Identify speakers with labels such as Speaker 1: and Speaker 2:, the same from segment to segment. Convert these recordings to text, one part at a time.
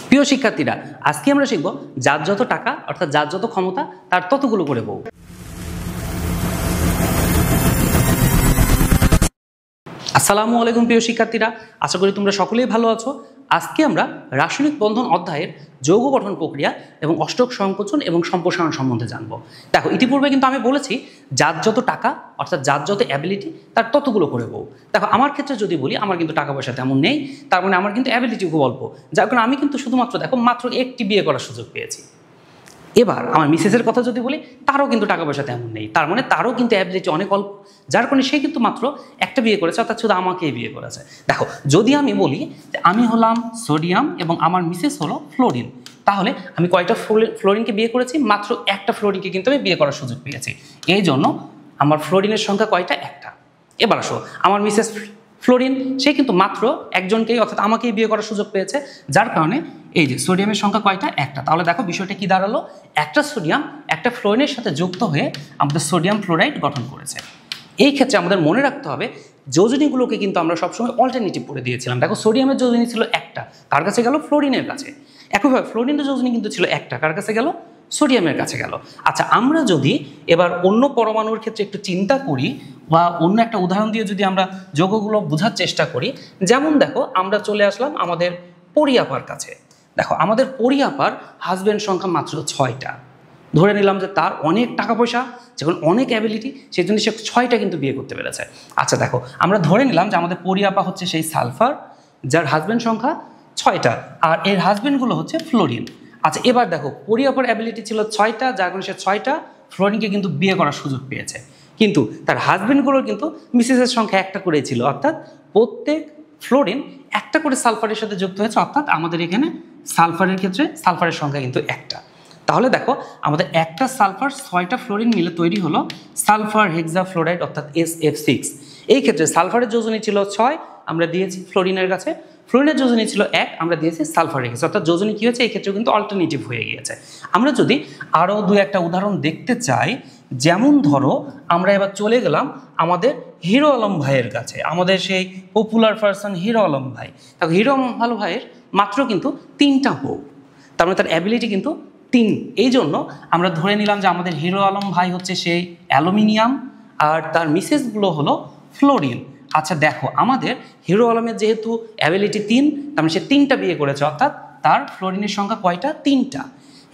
Speaker 1: প্রিয় শিক্ষার্থীরা, আজকে আমরা শিখব যার যত টাকা অর্থাৎ যার যত ক্ষমতা তার ততগুলো করে বউ। আসসালামু আলাইকুম প্রিয় শিক্ষার্থীরা, আশা করি তোমরা সকলেই ভালো আছো। আজকে আমরা রাসায়নিক বন্ধন অধ্যায়ের যৌগ গঠন প্রক্রিয়া এবং অষ্টক সংকোচন এবং সম্প্রসারণ সম্বন্ধে জানব। দেখো, ইতিপূর্বে কিন্তু আমি বলেছি যার যত টাকা অর্থাৎ যার যত অ্যাবিলিটি তার ততগুলো করে বউ। দেখো, আমার ক্ষেত্রে যদি বলি, আমার কিন্তু টাকা পয়সা তেমন নেই, তার মানে আমার কিন্তু অ্যাবিলিটি খুব অল্প, যার কারণে আমি কিন্তু শুধুমাত্র মাত্র একটি বিয়ে করার সুযোগ পেয়েছি। এবার আমার মিসেসের কথা যদি বলি, তারও কিন্তু টাকা পয়সা তেমন নেই, তার মানে তারও কিন্তু অ্যাবিলিটি অনেক অল্প, যার কারণে সে কিন্তু মাত্র একটা বিয়ে করেছে, অর্থাৎ শুধু আমাকেই বিয়ে করেছে। দেখো, যদি আমি বলি যে আমি হলাম সোডিয়াম এবং আমার মিসেস হলো ফ্লোরিন, তাহলে আমি কয়টা ফ্লোরিনকে বিয়ে করেছি? মাত্র একটা ফ্লোরিনকে কিন্তু আমি বিয়ে করার সুযোগ পেয়েছি। এই জন্য আমার ফ্লোরিনের সংখ্যা কয়টা? একটা। এবার আসো, আমার মিসেস ফ্লোরিন, সে কিন্তু মাত্র একজনকেই অর্থাৎ আমাকেই বিয়ে করার সুযোগ পেয়েছে, যার কারণে এই যে সোডিয়ামের সংখ্যা কয়টা? একটা। তাহলে দেখো বিষয়টা কি দাঁড়ালো, একটা সোডিয়াম একটা ফ্লোরিনের সাথে যুক্ত হয়ে আমাদের সোডিয়াম ফ্লোরাইড গঠন করেছে। এই ক্ষেত্রে আমাদের মনে রাখতে হবে যোজনীগুলোকে কিন্তু আমরা সবসময় অল্টারনেটিভ করে দিয়েছিলাম। দেখো, সোডিয়ামের যোজনী ছিল একটা, কার কাছে গেল? ফ্লোরিনের কাছে। একইভাবে ফ্লোরিনের যোজনী কিন্তু ছিল একটা, কার কাছে গেল? সোডিয়ামের কাছে গেল। আচ্ছা, আমরা যদি এবার অন্য পরমাণুর ক্ষেত্রে একটু চিন্তা করি বা অন্য একটা উদাহরণ দিয়ে যদি আমরা যৌগগুলো বোঝার চেষ্টা করি, যেমন দেখো আমরা চলে আসলাম আমাদের পরিয়াপার কাছে। দেখো, আমাদের পরিয়াপার হাজব্যান্ড সংখ্যা মাত্র 6টা। ধরে নিলাম যে তার অনেক টাকা পয়সা, যখন অনেক অ্যাবিলিটি, সেই জন্য সে 6টা কিন্তু বিয়ে করতে পেরেছে। আচ্ছা দেখো, আমরা ধরে নিলাম যে আমাদের পরিয়াপা হচ্ছে সেই সালফার, যার হাজব্যান্ড সংখ্যা 6টা, আর এর হাজব্যান্ডগুলো হচ্ছে ফ্লোরিন। আচ্ছা, এবার দেখো পরিয়াপার অ্যাবিলিটি ছিল 6টা, যার কারণে সে 6টা ফ্লোরিনকে কিন্তু বিয়ে করার সুযোগ পেয়েছে, কিন্তু তার হাজব্যান্ডগুলোর কিন্তু মিসেসের সংখ্যা একটা করেই ছিল, অর্থাৎ প্রত্যেক ফ্লোরিন একটা করে সালফারের সাথে যুক্ত হয়েছে, অর্থাৎ আমাদের এখানে সালফারের ক্ষেত্রে সালফারের সংখ্যা কিন্তু একটা। তাহলে দেখো, আমাদের একটা সালফার 6টা ফ্লোরিন মিলে তৈরি হলো সালফার হেক্সাফ্লোরাইড অর্থাৎ SF6। এই ক্ষেত্রে সালফারের যোজনী ছিল 6, আমরা দিয়েছি ফ্লোরিনের কাছে, ফ্লোরিনের যোজনী ছিল 1, আমরা দিয়েছি সালফারের কাছে, অর্থাৎ যোজনী কী হয়েছে? এই ক্ষেত্রে কিন্তু অল্টারনেটিভ হয়ে গিয়েছে। আমরা যদি আরও দু একটা উদাহরণ দেখতে চাই, যেমন ধরো আমরা এবার চলে গেলাম আমাদের হিরো আলম ভাইয়ের কাছে, আমাদের সেই পপুলার পারসন হিরো আলম ভাই। দেখো, হিরো আলম ভাইয়ের মাত্র কিন্তু 3টা বউ, তার মানে তার অ্যাবিলিটি কিন্তু 3। এই জন্য আমরা ধরে নিলাম যে আমাদের হিরো আলম ভাই হচ্ছে সেই অ্যালুমিনিয়াম আর তার মিসেসগুলো হলো ফ্লোরিন। আচ্ছা দেখো, আমাদের হিরো আলমের যেহেতু অ্যাবিলিটি 3, তার মানে সে 3টা বিয়ে করেছে, অর্থাৎ তার ফ্লোরিনের সংখ্যা কয়টা? 3টা।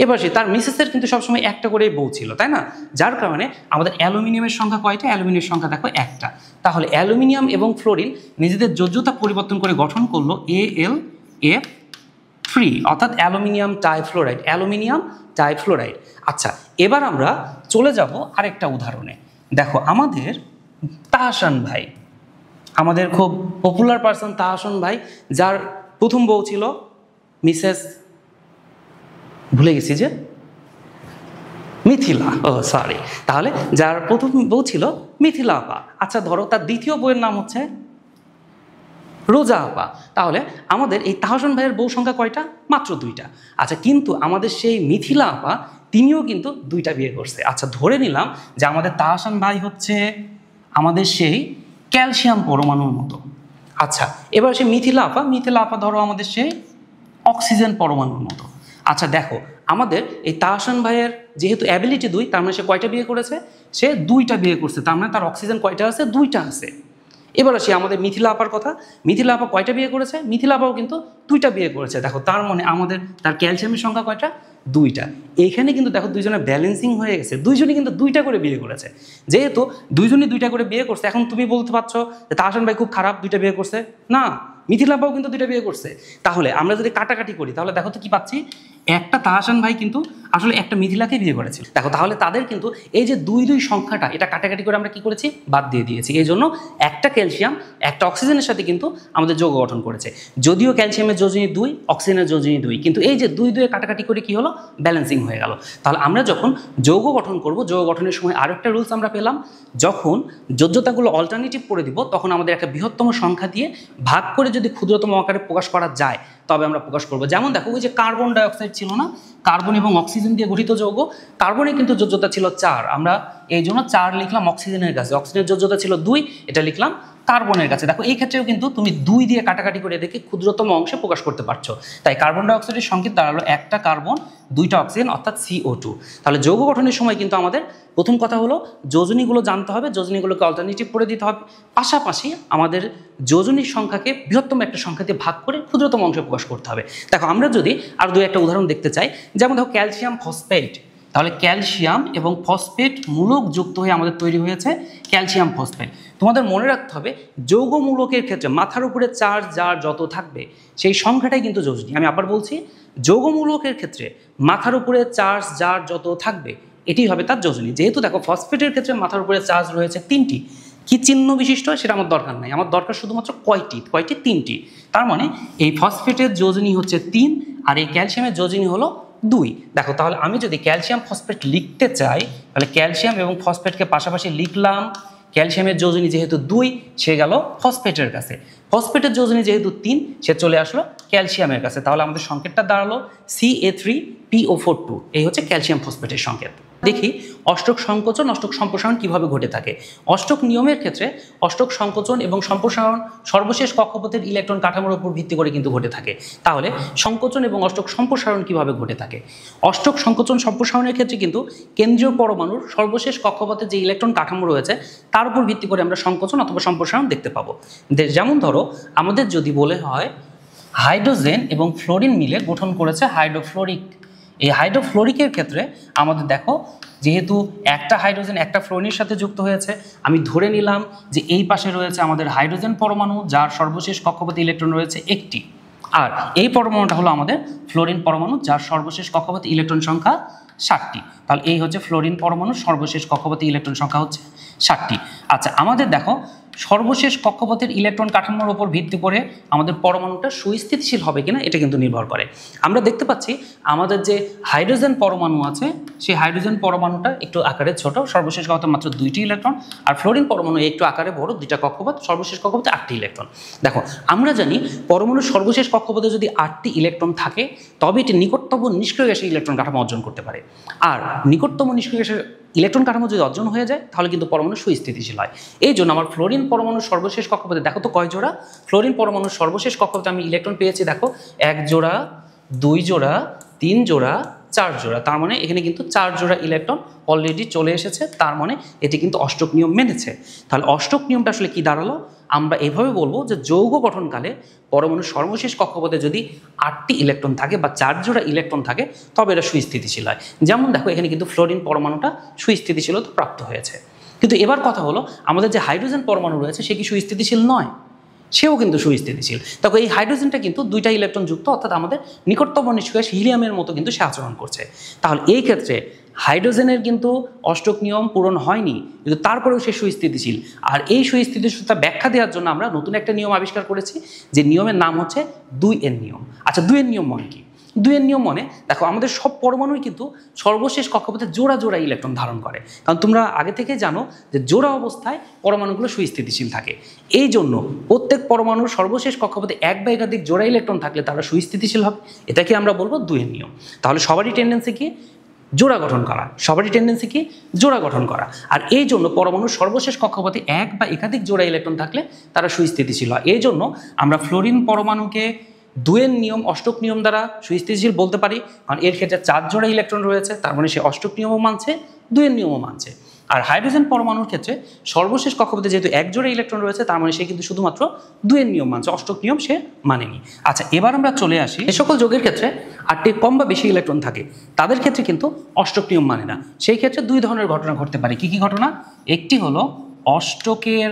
Speaker 1: এবার সে তার মিসেসের কিন্তু সবসময় একটা করেই বউ ছিল, তাই না? যার কারণে আমাদের অ্যালুমিনিয়ামের সংখ্যা কয়টা? অ্যালুমিনিয়ামের সংখ্যা দেখো একটা। তাহলে অ্যালুমিনিয়াম এবং ফ্লোরিন নিজেদের যোজ্যতা পরিবর্তন করে গঠন করলো AlF3, অর্থাৎ অ্যালুমিনিয়াম টাইফ্লোরাইড, অ্যালুমিনিয়াম টাইফ্লোরাইড। আচ্ছা, এবার আমরা চলে যাব আরেকটা উদাহরণে। দেখো, আমাদের তাহসান ভাই, আমাদের খুব পপুলার পারসন তাহসান ভাই, যার প্রথম বউ ছিল মিসেস, ভুলে গেছি যে মিথিলা, সরি, তাহলে যার প্রথম বউ ছিল মিথিলা আপা। আচ্ছা ধরো, তার দ্বিতীয় বউয়ের নাম হচ্ছে রোজা আপা। তাহলে আমাদের এই তাহসান ভাইয়ের বউ সংখ্যা কয়টা? মাত্র 2টা। আচ্ছা, কিন্তু আমাদের সেই মিথিলা আপা, তিনিও কিন্তু 2টা বিয়ে করছে। আচ্ছা, ধরে নিলাম যে আমাদের তাহসান ভাই হচ্ছে আমাদের সেই ক্যালসিয়াম পরমাণুর মতো। আচ্ছা, এবার সেই মিথিলা আপা ধরো আমাদের সেই অক্সিজেন পরমাণুর মতো। আচ্ছা দেখো, আমাদের এই তাহসান ভাইয়ের যেহেতু অ্যাবিলিটি 2, তার মানে সে কয়টা বিয়ে করেছে? সে 2টা বিয়ে করছে, তার মানে তার অক্সিজেন কয়টা আছে? 2টা আছে। এবার আসি আমাদের মিথিলা আপার কথা। মিথিলা আপা কয়টা বিয়ে করেছে? মিথিলা আপাও কিন্তু 2টা বিয়ে করেছে। দেখো, তার মানে আমাদের তার ক্যালসিয়ামের সংখ্যা কয়টা? 2টা। এইখানে কিন্তু দেখো দুইজনের ব্যালেন্সিং হয়ে গেছে, দুইজনই কিন্তু 2টা করে বিয়ে করেছে। যেহেতু দুইজনই 2টা করে বিয়ে করছে, এখন তুমি বলতে পারছো যে তাহসান ভাই খুব খারাপ, 2টা বিয়ে করছে। না, মিথিলা আপাও কিন্তু 2টা বিয়ে করছে। তাহলে আমরা যদি কাটাকাটি করি, তাহলে দেখো তো কি পাচ্ছি? একটা তাহসান ভাই কিন্তু আসলে একটা মিথিলাকে বিয়ে করেছিল। দেখো, তাহলে তাদের কিন্তু এই যে 2-2 সংখ্যাটা, এটা কাটাকাটি করে আমরা কি করেছি? বাদ দিয়ে দিয়েছি। এই জন্য একটা ক্যালসিয়াম একটা অক্সিজেনের সাথে কিন্তু আমাদের যৌগ গঠন করেছে। যদিও ক্যালসিয়ামের যোজনী 2, অক্সিজেনের যোজনী 2, কিন্তু এই যে 2-2 কাটাকাটি করে কি হলো? ব্যালেন্সিং হয়ে গেল। তাহলে আমরা যখন যৌগ গঠন করব, যৌগ গঠনের সময় আরও একটা রুলস আমরা পেলাম, যখন যোজ্যতাগুলো অল্টারনেটিভ করে দিব, তখন আমাদের একটা বৃহত্তম সংখ্যা দিয়ে ভাগ করে যদি ক্ষুদ্রতম আকারে প্রকাশ করা যায়, তবে আমরা প্রকাশ করব। যেমন দেখো, ওই যে কার্বন ডাইঅক্সাইড ছিল না, কার্বন এবং অক্সিজেন দিয়ে গঠিত যৌগ, কার্বনের কিন্তু যোজ্যতা ছিল 4, আমরা এই জন্য 4 লিখলাম অক্সিজেনের কাছে। অক্সিজেনের যোজ্যতা ছিল 2, এটা লিখলাম কার্বনের কাছে। দেখো এই ক্ষেত্রেও কিন্তু তুমি 2 দিয়ে কাটাকাটি করে দেখে ক্ষুদ্রতম অংশে প্রকাশ করতে পারছো। তাই কার্বন ডাই অক্সাইডের সংকেত দাঁড়ালো একটা কার্বন 2টা অক্সিজেন অর্থাৎ CO2। তাহলে যৌগ গঠনের সময় কিন্তু আমাদের প্রথম কথা হলো যোজনীগুলো জানতে হবে, যোজনীগুলোকে অল্টারনেটিভ করে দিতে হবে, পাশাপাশি আমাদের যোজনীর সংখ্যাকে বৃহত্তম একটা সংখ্যাতে ভাগ করে ক্ষুদ্রতম অংশে প্রকাশ করতে হবে। দেখো আমরা যদি আর 2-একটা উদাহরণ দেখতে চাই, যেমন দেখো ক্যালসিয়াম ফসফেট, তাহলে ক্যালসিয়াম এবং ফসফেট মূলক যুক্ত হয়ে আমাদের তৈরি হয়েছে ক্যালসিয়াম ফসফেট। তোমাদের মনে রাখতে হবে যৌগ মূলকের ক্ষেত্রে মাথার উপরে চার্জ যার যত থাকবে সেই সংখ্যাটাই কিন্তু যোজনী। আমি আবার বলছি, যৌগ মূলকের ক্ষেত্রে মাথার উপরে চার্জ যার যত থাকবে এটি হবে তার যোজনী। যেহেতু দেখো ফসফেটের ক্ষেত্রে মাথার উপরে চার্জ রয়েছে 3টি, কি চিহ্ন বিশিষ্ট সেটা আমার দরকার নাই, আমার দরকার শুধুমাত্র কয়টি, 3টি। তার মানে এই ফসফেটের যোজনী হচ্ছে 3 আর এই ক্যালসিয়ামের যোজনী হলো 2। দেখো তাহলে আমি যদি ক্যালসিয়াম ফসফেট লিখতে চাই তাহলে ক্যালসিয়াম এবং ফসফেটকে পাশাপাশি লিখলাম। ক্যালসিয়ামের যোজনী যেহেতু 2 সে গেল ফসফেটের কাছে, ফসফেটের যোজনী যেহেতু 3 সে চলে আসলো ক্যালসিয়ামের কাছে। তাহলে আমাদের সংকেতটা দাঁড়ালো Ca3PO42। এই হচ্ছে ক্যালসিয়াম ফসফেটের সংকেত। দেখি অষ্টক সংকোচন অষ্টক সম্প্রসারণ কিভাবে ঘটে থাকে। অষ্টক নিয়মের ক্ষেত্রে অষ্টক সংকোচন এবং সম্প্রসারণ সর্বশেষ কক্ষপথের ইলেকট্রন কাঠামোর উপর ভিত্তি করে কিন্তু ঘটে থাকে। তাহলে সংকোচন এবং অষ্টক সম্প্রসারণ কিভাবে ঘটে থাকে? অষ্টক সংকোচন সম্প্রসারণের ক্ষেত্রে কিন্তু কেন্দ্রীয় পরমাণুর সর্বশেষ কক্ষপথে যে ইলেকট্রন কাঠামো রয়েছে তার উপর ভিত্তি করে আমরা সংকোচন অথবা সম্প্রসারণ দেখতে পাবো। যেমন ধরো আমাদের যদি বলে হয় হাইড্রোজেন এবং ফ্লোরিন মিলে গঠন করেছে হাইড্রোফ্লোরিক। এই হাইড্রোফ্লোরিকের ক্ষেত্রে আমাদের দেখো যেহেতু একটা হাইড্রোজেন একটা ফ্লোরিনের সাথে যুক্ত হয়েছে, আমি ধরে নিলাম যে এই পাশে রয়েছে আমাদের হাইড্রোজেন পরমাণু যার সর্বশেষ কক্ষপথে ইলেকট্রন রয়েছে 1টি, আর এই পরমাণুটা হলো আমাদের ফ্লোরিন পরমাণু যার সর্বশেষ কক্ষপথে ইলেকট্রন সংখ্যা 7টি। তাহলে এই হচ্ছে ফ্লোরিন পরমাণু সর্বশেষ কক্ষপথে ইলেকট্রন সংখ্যা হচ্ছে 7টি। আচ্ছা আমাদের দেখো সর্বশেষ কক্ষপথের ইলেকট্রন কাঠামোর উপর ভিত্তি করে আমাদের পরমাণুটা সুস্থিতিশীল হবে কিনা এটা কিন্তু নির্ভর করে। আমরা দেখতে পাচ্ছি আমাদের যে হাইড্রোজেন পরমাণু আছে সেই হাইড্রোজেন পরমাণুটা একটু আকারে ছোট, সর্বশেষ কক্ষপথে মাত্র 2টি ইলেকট্রন, আর ফ্লোরিন পরমাণু একটু আকারে বড়, 2টা কক্ষপথ, সর্বশেষ কক্ষপথে 8টি ইলেকট্রন। দেখো আমরা জানি পরমাণুর সর্বশেষ কক্ষপথে যদি 8টি ইলেকট্রন থাকে তবে এটি নিকটতম নিষ্ক্রিয় গ্যাসের ইলেকট্রন কাঠামো অর্জন করতে পারে। আর নিকটতম নিষ্ক্রিয় গ্যাসের ইলেকট্রন কাঠামো যদি অর্জন হয়ে যায় তাহলে কিন্তু পরমাণু সুস্থিতিশীল হয়। এই জন্য আমার ফ্লোরিন পরমাণুর সর্বশেষ কক্ষপথে দেখো তো কয় জোড়া, ফ্লোরিন পরমাণুর সর্বশেষ কক্ষপথে আমি ইলেকট্রন পেয়েছি দেখো 1 জোড়া, 2 জোড়া, 3 জোড়া, 4 জোড়া। তার মানে এখানে কিন্তু 4 জোড়া ইলেকট্রন অলরেডি চলে এসেছে, তার মানে এটি কিন্তু অষ্টক নিয়ম মেনেছে। তাহলে অষ্টক নিয়মটা আসলে কি দাঁড়ালো? আমরা এভাবে বলবো যে যৌগ গঠনকালে পরমাণুর সর্বশেষ কক্ষপথে যদি 8টি ইলেকট্রন থাকে বা 4 জোড়া ইলেকট্রন থাকে তবে এটা সুস্থিতিশীল হয়। যেমন দেখো এখানে কিন্তু ফ্লোরিন পরমাণুটা সুস্থিতিশীলতা প্রাপ্ত হয়েছে। কিন্তু এবার কথা হলো আমাদের যে হাইড্রোজেন পরমাণু রয়েছে সে কি সুস্থিতিশীল নয়? সেও কিন্তু সুস্থিতিশীল। তখন এই হাইড্রোজেনটা কিন্তু 2টা ইলেকট্রন যুক্ত, অর্থাৎ আমাদের নিকটতম নিষ্ক্রিয় হিলিয়ামের মতো কিন্তু সে আচরণ করছে। তাহলে এই ক্ষেত্রে হাইড্রোজেনের কিন্তু অষ্টক নিয়ম পূরণ হয়নি, কিন্তু তারপরেও সে সুস্থিতিশীল। আর এই সুস্থিতিশীলতা ব্যাখ্যা দেওয়ার জন্য আমরা নতুন একটা নিয়ম আবিষ্কার করেছি, যে নিয়মের নাম হচ্ছে 2N নিয়ম। আচ্ছা 2N নিয়ম মানে কি? 2N নিয়ম মানে দেখো আমাদের সব পরমাণুই কিন্তু সর্বশেষ কক্ষপথে জোড়া জোড়া ইলেকট্রন ধারণ করে, কারণ তোমরা আগে থেকে জানো যে জোড়া অবস্থায় পরমাণুগুলো সুস্থিতিশীল থাকে। এই জন্য প্রত্যেক পরমাণুর সর্বশেষ কক্ষপথে 1 বা একাধিক জোড়া ইলেকট্রন থাকলে তারা সুস্থিতিশীল হবে। এটাকে আমরা বলবো 2N নিয়ম। তাহলে সবারই টেন্ডেন্সি কি? জোড়া গঠন করা। সবারই টেন্ডেন্সি কি? জোড়া গঠন করা। আর এই জন্য পরমাণুর সর্বশেষ কক্ষপথে 1 বা একাধিক জোড়া ইলেকট্রন থাকলে তারা সুস্থিতিশীল হয়। এই জন্য আমরা ফ্লোরিন পরমাণুকে 2N নিয়ম অষ্টক নিয়ম দ্বারা সুস্থিতিশীল বলতে পারি, কারণ এর ক্ষেত্রে 4 জোড়া ইলেকট্রন রয়েছে, তার মানে সে অষ্টক নিয়মও মানছে, 2N নিয়মও মানছে। আর হাইড্রোজেন পরমাণুর ক্ষেত্রে সর্বশেষ কক্ষপথে যেহেতু 1 জোড়া ইলেকট্রন রয়েছে, তার মানে সে কিন্তু শুধুমাত্র 2N নিয়ম মানছে, অষ্টক নিয়ম সে মানেনি। আচ্ছা এবার আমরা চলে আসি এই সকল যৌগের ক্ষেত্রে 8টির কম বা বেশি ইলেকট্রন থাকে তাদের ক্ষেত্রে কিন্তু অষ্টক নিয়ম মানে না। সেই ক্ষেত্রে 2 ধরনের ঘটনা ঘটতে পারে। কি কি ঘটনা? একটি হলো অষ্টকের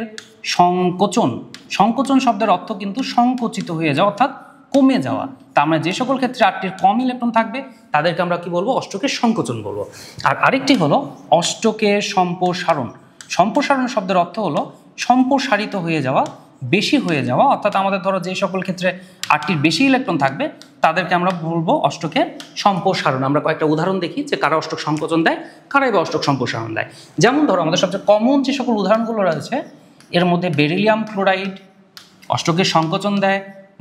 Speaker 1: সংকোচন। সংকোচন শব্দের অর্থ কিন্তু সংকুচিত হয়ে যাওয়া, অর্থাৎ কমে যাওয়া। তার মানে যে সকল ক্ষেত্রে 8টির কম ইলেকট্রন থাকবে তাদেরকে আমরা কি বলবো? অষ্টকের সংকোচন বলবো। আর আরেকটি হলো অষ্টকের সম্প্রসারণ। সম্প্রসারণ শব্দের অর্থ হলো সম্প্রসারিত হয়ে যাওয়া, বেশি হয়ে যাওয়া, অর্থাৎ আমাদের ধরো যে সকল ক্ষেত্রে 8টির বেশি ইলেকট্রন থাকবে তাদেরকে আমরা বলবো অষ্টকের সম্প্রসারণ। আমরা কয়েকটা উদাহরণ দেখি যে কারা অষ্টক সংকোচন দেয়, কারাই বা অষ্টক সম্প্রসারণ দেয়। যেমন ধরো আমাদের সবচেয়ে কমন যে সকল উদাহরণগুলো রয়েছে এর মধ্যে বেরিলিয়াম ক্লোরাইড অষ্টকের সংকোচন দেয়,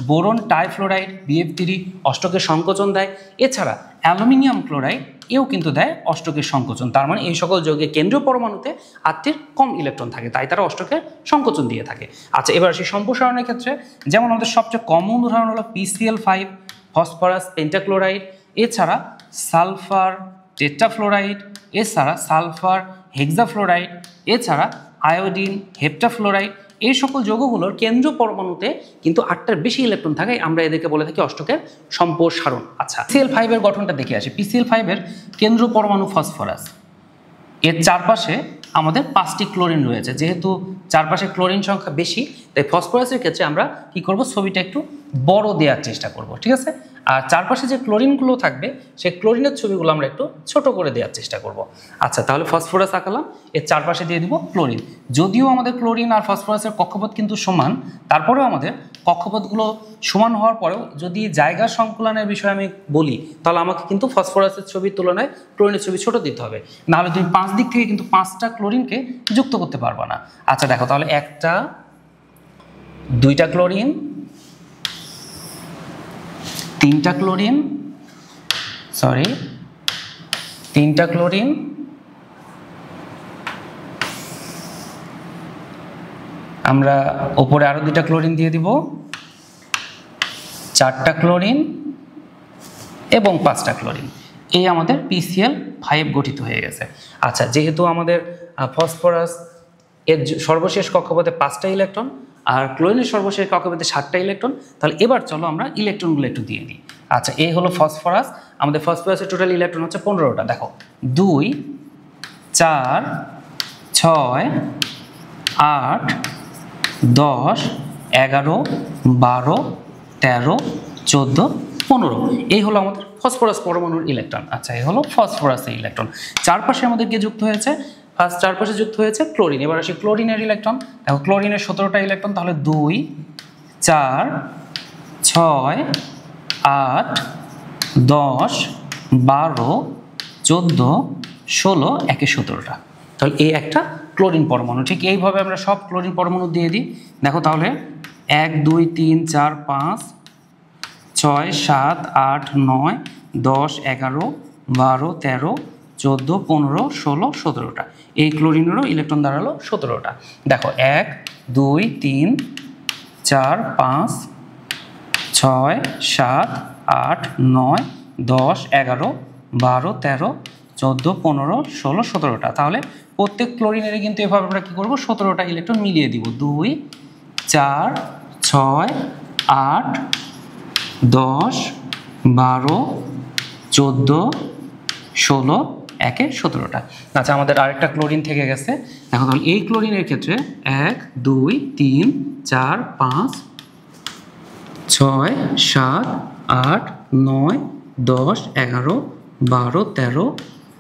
Speaker 1: বোরন টাইফ্লোরাইড BF3 অষ্টকের সংকোচন দেয়। এছাড়া অ্যালুমিনিয়াম ক্লোরাইড এও কিন্তু দেয় অষ্টকের সংকোচন। তার মানে এই সকল যৌগের কেন্দ্রীয় পরমাণুতে 8টির কম ইলেকট্রন থাকে, তাই তারা অষ্টকের সংকোচন দিয়ে থাকে। আচ্ছা, এবার আসি সম্প্রসারণের ক্ষেত্রে। যেমন আমাদের সবচেয়ে কমন উদাহরণ হলো PCl5, ফসফরাস পেন্টাক্লোরাইড, এছাড়া সালফার টেট্রাফ্লোরাইড, এছাড়া সালফার হেক্সাফ্লোরাইড, এছাড়া আয়োডিন হেপ্টাফ্লোরাইড। এই সকল যৌগগুলোর কেন্দ্র পরমাণুতে কিন্তু 8টার বেশি ইলেকট্রন থাকে, আমরা এদেরকে বলে থাকি অষ্টকের সম্প্রসারণ। আচ্ছা, PCl5 এর গঠনটা দেখে আসি। PCl5 এর কেন্দ্র পরমাণু ফসফরাস, এর চারপাশে আমাদের 5টি ক্লোরিন রয়েছে। যেহেতু চারপাশে ক্লোরিন সংখ্যা বেশি, তাই ফসফরাসের ক্ষেত্রে আমরা কি করব, ছবিটা একটু বড় দেওয়ার চেষ্টা করব, ঠিক আছে। আর চারপাশে যে ক্লোরিনগুলো থাকবে সেই ক্লোরিনের ছবিগুলো আমরা একটু ছোট করে দেওয়ার চেষ্টা করব। আচ্ছা, তাহলে ফসফরাস আঁকালাম, এর চারপাশে দিয়ে দিব ক্লোরিন। যদিও আমাদের ক্লোরিন আর ফসফরাসের কক্ষপথ কিন্তু সমান, তারপরেও আমাদের কক্ষপথগুলো সমান হওয়ার পরেও যদি জায়গা সংকুলনের বিষয়ে আমি বলি, তাহলে আমাকে কিন্তু ফসফরাসের ছবির তুলনায় ক্লোরিনের ছবি ছোট দিতে হবে, নাহলে তুমি 5 দিক থেকে কিন্তু 5টা ক্লোরিনকে যুক্ত করতে পারবা না। আচ্ছা দেখো, তাহলে 1টা 2টা ক্লোরিন, 3টা ক্লোরিন, 3টা ক্লোরিন, আমরা উপরে আরো 2টা ক্লোরিন দিয়ে দিব, 4টা ক্লোরিন এবং 5টা ক্লোরিন। এই আমাদের PCl5 গঠিত হয়ে গেছে। আচ্ছা, যেহেতু আমাদের ফসফরাস এর সর্বশেষ কক্ষপথে 5টা ইলেকট্রন আর ক্লোরিনের সর্বশেষ কক্ষপথে 7টা ইলেকট্রন, তাহলে এবার চলো আমরা ইলেকট্রনগুলো একটু দিয়ে দিই। আচ্ছা, এই হলো ফসফরাস। আমাদের ফসফরাসের টোটাল ইলেকট্রন হচ্ছে 15টা। দেখো, 2 4 6 8 10 11 12 13 14 15, এই হলো আমাদের ফসফরাস পরমাণুর ইলেকট্রন। আচ্ছা, এই হলো ফসফরাসের ইলেকট্রন। চারপাশে আমাদের কি যুক্ত হয়েছে, ফার্স্ট চারপাশে যুক্ত হয়েছে ক্লোরিন। এবার আসি ক্লোরিনের ইলেকট্রন। দেখো, ক্লোরিনের 17টা ইলেকট্রন, তাহলে 2 4 6 8 10 12 14 16, একে 17টা। তাহলে এই একটা ক্লোরিন পরমাণু। ঠিক এইভাবে আমরা সব ক্লোরিন পরমাণু দিয়ে দিই। দেখো তাহলে 1 2 3 4 5 6 7 8 9 10 11 12 13 14 15 16 17টা। এই ক্লোরিনেরও ইলেকট্রন দাঁড়ালো 17টা। দেখো 1 2 3 4 5 6 7 8 9 10 11 12 13 14 15 16 17টা। তাহলে প্রত্যেক ক্লোরিনের কিন্তু এভাবে আমরা কি করব, 17টা ইলেকট্রন মিলিয়ে দিব। 2 4 6 8 10 12 14 16, একে 17টা। আচ্ছা, আমাদের আরেকটা ক্লোরিন থেকে গেছে। দেখো তাহলে এই ক্লোরিনের ক্ষেত্রে 1 2 3 4 5 6 7 8 9 10 11 12 13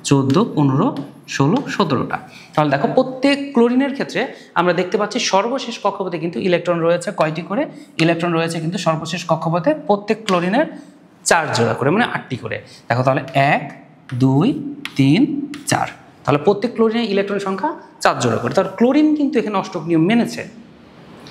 Speaker 1: 14 15 16 17টা। তাহলে দেখো, প্রত্যেক ক্লোরিনের ক্ষেত্রে আমরা দেখতে পাচ্ছি সর্বশেষ কক্ষপথে কিন্তু ইলেকট্রন রয়েছে কয়টি করে, ইলেকট্রন রয়েছে কিন্তু সর্বশেষ কক্ষপথে প্রত্যেক ক্লোরিনের 4 জোড়া করে, মানে 8টি করে। দেখো তাহলে 1 2 3 4, তাহলে প্রত্যেক ক্লোরিনের ইলেকট্রনের সংখ্যা 4 জোড়া করে। তাহলে ক্লোরিন কিন্তু এখানে অষ্টক নিয়ম মেনেছে।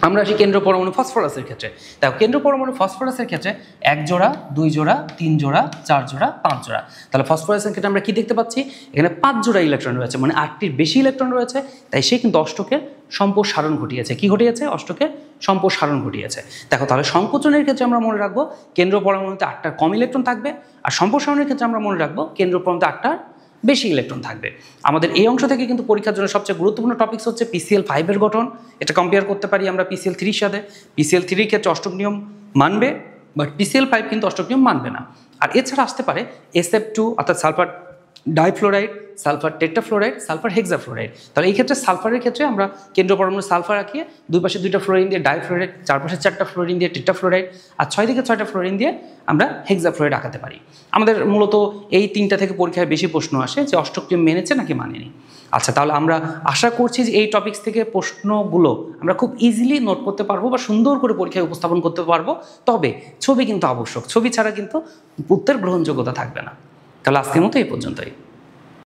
Speaker 1: আমরা আসি কেন্দ্র পরমাণু ফসফরাসের ক্ষেত্রে। দেখো, কেন্দ্র পরমাণু ফসফরাসের ক্ষেত্রে 1 জোড়া 2 জোড়া 3 জোড়া 4 জোড়া 5 জোড়া। তাহলে ফসফরাসের ক্ষেত্রে আমরা কি দেখতে পাচ্ছি, এখানে 5 জোড়া ইলেকট্রন রয়েছে, মানে 8টির বেশি ইলেকট্রন রয়েছে, তাই সে কিন্তু অষ্টকের সম্প্রসারণ ঘটিয়েছে। কি ঘটিয়েছে, অষ্টকের সম্প্রসারণ ঘটিয়েছে। দেখো তাহলে সংকোচনের ক্ষেত্রে আমরা মনে রাখবো কেন্দ্র পরমাণুতে 8টার কম ইলেকট্রন থাকবে, আর সম্প্রসারণের ক্ষেত্রে আমরা মনে রাখবো কেন্দ্র পরমাণুতে 8টার বেশি ইলেকট্রন থাকবে। আমাদের এই অংশ থেকে কিন্তু পরীক্ষার জন্য সবচেয়ে গুরুত্বপূর্ণ টপিকস হচ্ছে PCl5 এর গঠন। এটা কম্পেয়ার করতে পারি আমরা PCl3 এর সাথে। PCl3 এর ক্ষেত্রে অষ্টক নিয়ম মানবে, বাট PCl5 কিন্তু অষ্টক নিয়ম মানবে না। আর এছাড়া আসতে পারে SF2 অর্থাৎ sulphur difluoride, sulphur টেট্রাফ্লোরাইড, sulphur hexafluoride. তাহলে এই ক্ষেত্রে সালফারের ক্ষেত্রে আমরা কেন্দ্র পরমাণু সালফার রাখিয়ে দুই পাশে 2টা ফ্লোরিন দিয়ে ডাইফ্লোরাইড, চারপাশে 4টা ফ্লোরিন দিয়ে টেট্রাফ্লোরাইড, আর 6 দিকে 6টা ফ্লোরিন দিয়ে আমরা হেক্সাফ্লোরাইড আঁকাতে পারি। আমাদের মূলত এই 3টা থেকে পরীক্ষায় বেশি প্রশ্ন আসে যে অষ্টক নিয়ম মেনেছে নাকি মানেনি। আচ্ছা, তাহলে আমরা আশা করছি যে এই টপিকস থেকে প্রশ্নগুলো আমরা খুব ইজিলি নোট করতে পারবো বা সুন্দর করে পরীক্ষায় উপস্থাপন করতে পারবো। তবে ছবি কিন্তু আবশ্যক, ছবি ছাড়া কিন্তু উত্তর গ্রহণযোগ্যতা থাকবে না। তাহলে আজকের মতো এই পর্যন্তই।